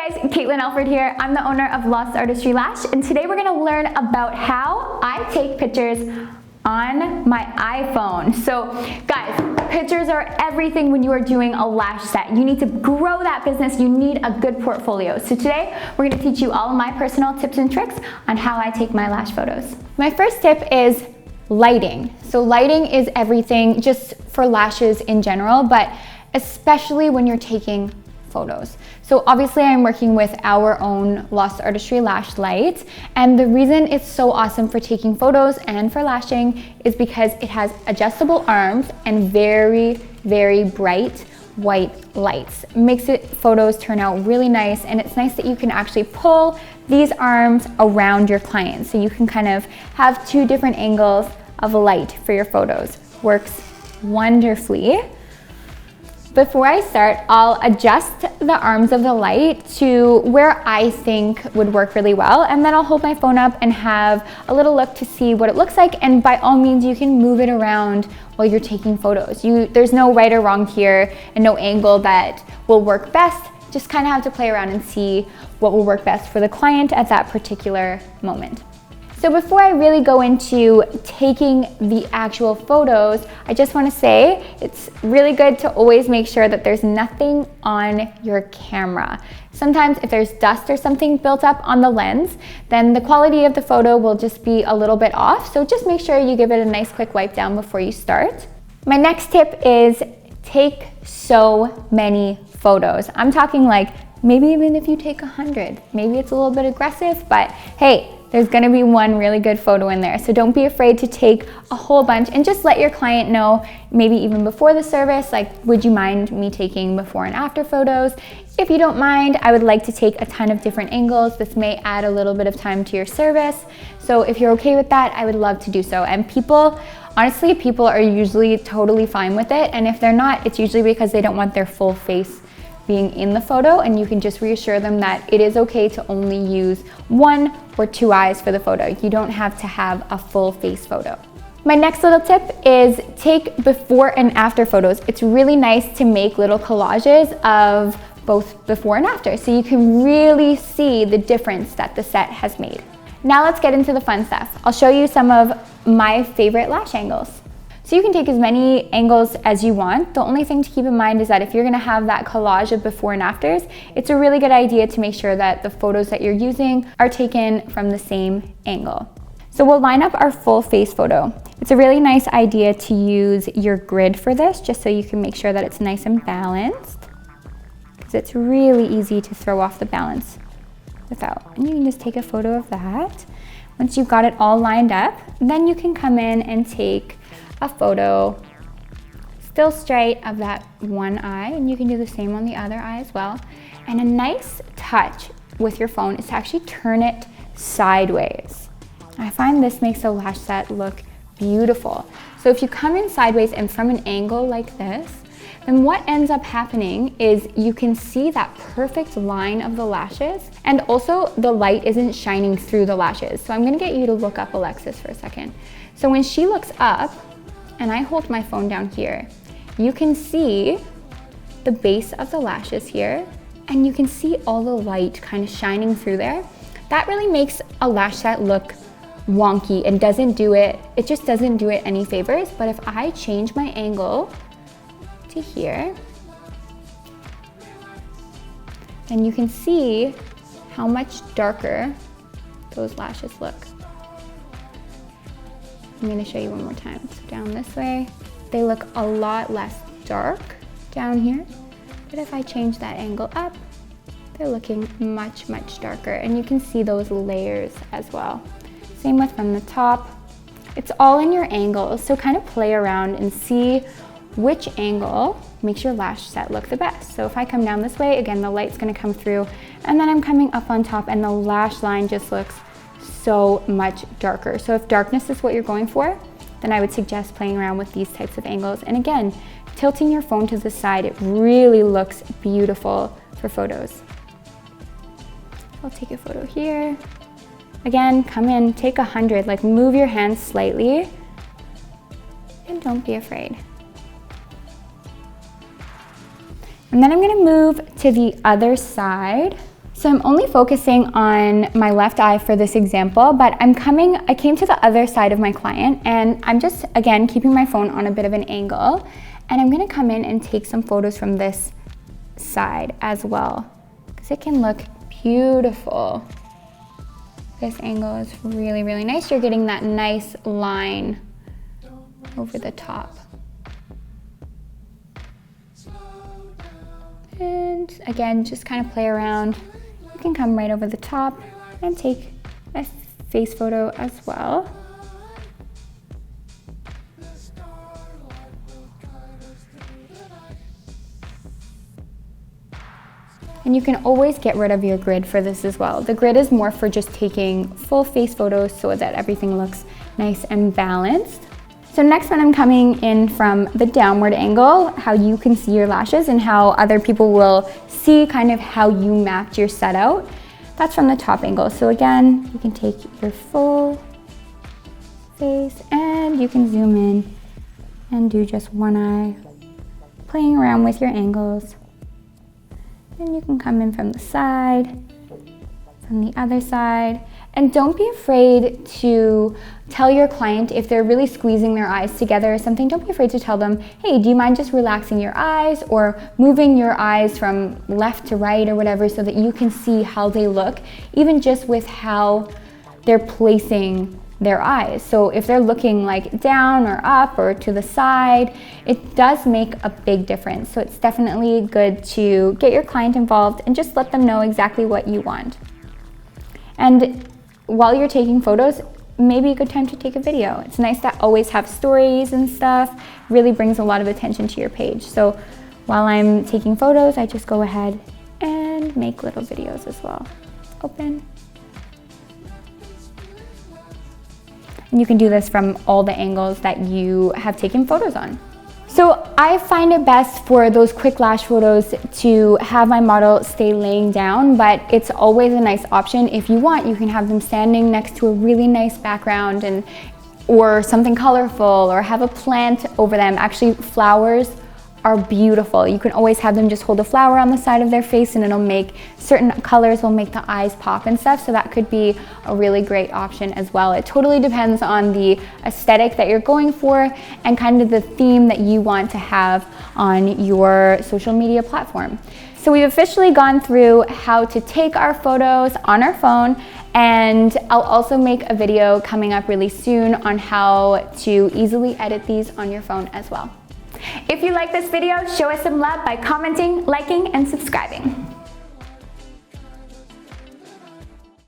Hey guys, Caitlin Alford here. I'm the owner of Lost Artistry Lash, and today we're gonna learn about how I take pictures on my iPhone. So guys, pictures are everything when you are doing a lash set. You need to grow that business, you need a good portfolio. So today, we're gonna teach you all of my personal tips and tricks on how I take my lash photos. My first tip is lighting. So lighting is everything just for lashes in general, but especially when you're taking photos. So obviously I'm working with our own Lost Artistry lash light, and the reason it's so awesome for taking photos and for lashing is because it has adjustable arms and very, very bright white lights. Makes it photos turn out really nice, and it's nice that you can actually pull these arms around your client, so you can kind of have two different angles of light for your photos. Works wonderfully. Before I start, I'll adjust the arms of the light to where I think would work really well, and then I'll hold my phone up and have a little look to see what it looks like, and by all means you can move it around while you're taking photos. There's no right or wrong here and no angle that will work best. Just kind of have to play around and see what will work best for the client at that particular moment. So before I really go into taking the actual photos, I just want to say it's really good to always make sure that there's nothing on your camera. Sometimes if there's dust or something built up on the lens, then the quality of the photo will just be a little bit off. So just make sure you give it a nice quick wipe down before you start. My next tip is take so many photos. I'm talking like maybe even if you take 100, maybe it's a little bit aggressive, but hey, there's gonna be one really good photo in there. So don't be afraid to take a whole bunch, and just let your client know, maybe even before the service, like, would you mind me taking before and after photos? If you don't mind, I would like to take a ton of different angles. This may add a little bit of time to your service. So if you're okay with that, I would love to do so. And honestly, people are usually totally fine with it. And if they're not, it's usually because they don't want their full face being in the photo, and you can just reassure them that it is okay to only use one or two eyes for the photo. You don't have to have a full face photo. My next little tip is take before and after photos. It's really nice to make little collages of both before and after, so you can really see the difference that the set has made. Now let's get into the fun stuff. I'll show you some of my favorite lash angles. So you can take as many angles as you want. The only thing to keep in mind is that if you're gonna have that collage of before and afters, it's a really good idea to make sure that the photos that you're using are taken from the same angle. So we'll line up our full face photo. It's a really nice idea to use your grid for this, just so you can make sure that it's nice and balanced, because it's really easy to throw off the balance without. And you can just take a photo of that. Once you've got it all lined up, then you can come in and take a photo still straight of that one eye, and you can do the same on the other eye as well. And a nice touch with your phone is to actually turn it sideways. I find this makes a lash set look beautiful. So if you come in sideways and from an angle like this, then what ends up happening is you can see that perfect line of the lashes, and also the light isn't shining through the lashes. So I'm gonna get you to look up Alexis for a second. So when she looks up, and I hold my phone down here, you can see the base of the lashes here, and you can see all the light kind of shining through there. That really makes a lash set look wonky and it just doesn't do it any favors. But if I change my angle to here, then you can see how much darker those lashes look. I'm going to show you one more time. So down this way, they look a lot less dark down here. But if I change that angle up, they're looking much, much darker. And you can see those layers as well. Same with from the top. It's all in your angles, so kind of play around and see which angle makes your lash set look the best. So if I come down this way, again, the light's going to come through, and then I'm coming up on top, and the lash line just looks so much darker. So if darkness is what you're going for, then I would suggest playing around with these types of angles. And again, tilting your phone to the side, it really looks beautiful for photos. I'll take a photo here. Again, come in, take 100, like move your hands slightly, and don't be afraid. And then I'm gonna move to the other side So I'm only focusing on my left eye for this example, but I came to the other side of my client, and I'm just, again, keeping my phone on a bit of an angle, and I'm gonna come in and take some photos from this side as well, because it can look beautiful. This angle is really, really nice. You're getting that nice line over the top. And again, just kind of play around. You can come right over the top and take a face photo as well. And you can always get rid of your grid for this as well. The grid is more for just taking full face photos so that everything looks nice and balanced. So next one, I'm coming in from the downward angle, how you can see your lashes and how other people will see kind of how you mapped your set out. That's from the top angle. So again, you can take your full face and you can zoom in and do just one eye, playing around with your angles. And you can come in from the side, from the other side. And don't be afraid to tell your client if they're really squeezing their eyes together or something, don't be afraid to tell them, hey, do you mind just relaxing your eyes or moving your eyes from left to right or whatever so that you can see how they look, even just with how they're placing their eyes. So if they're looking like down or up or to the side, it does make a big difference. So it's definitely good to get your client involved and just let them know exactly what you want. And while you're taking photos, maybe a good time to take a video. It's nice to always have stories and stuff. Really brings a lot of attention to your page. So while I'm taking photos, I just go ahead and make little videos as well. Open. And you can do this from all the angles that you have taken photos on. So I find it best for those quick lash photos to have my model stay laying down, but it's always a nice option. If you want, you can have them standing next to a really nice background or something colorful, or have a plant over them. Actually, flowers are beautiful. You can always have them just hold a flower on the side of their face and it'll make certain colors will make the eyes pop and stuff. So that could be a really great option as well. It totally depends on the aesthetic that you're going for and kind of the theme that you want to have on your social media platform. So we've officially gone through how to take our photos on our phone, and I'll also make a video coming up really soon on how to easily edit these on your phone as well. If you like this video, show us some love by commenting, liking, and subscribing.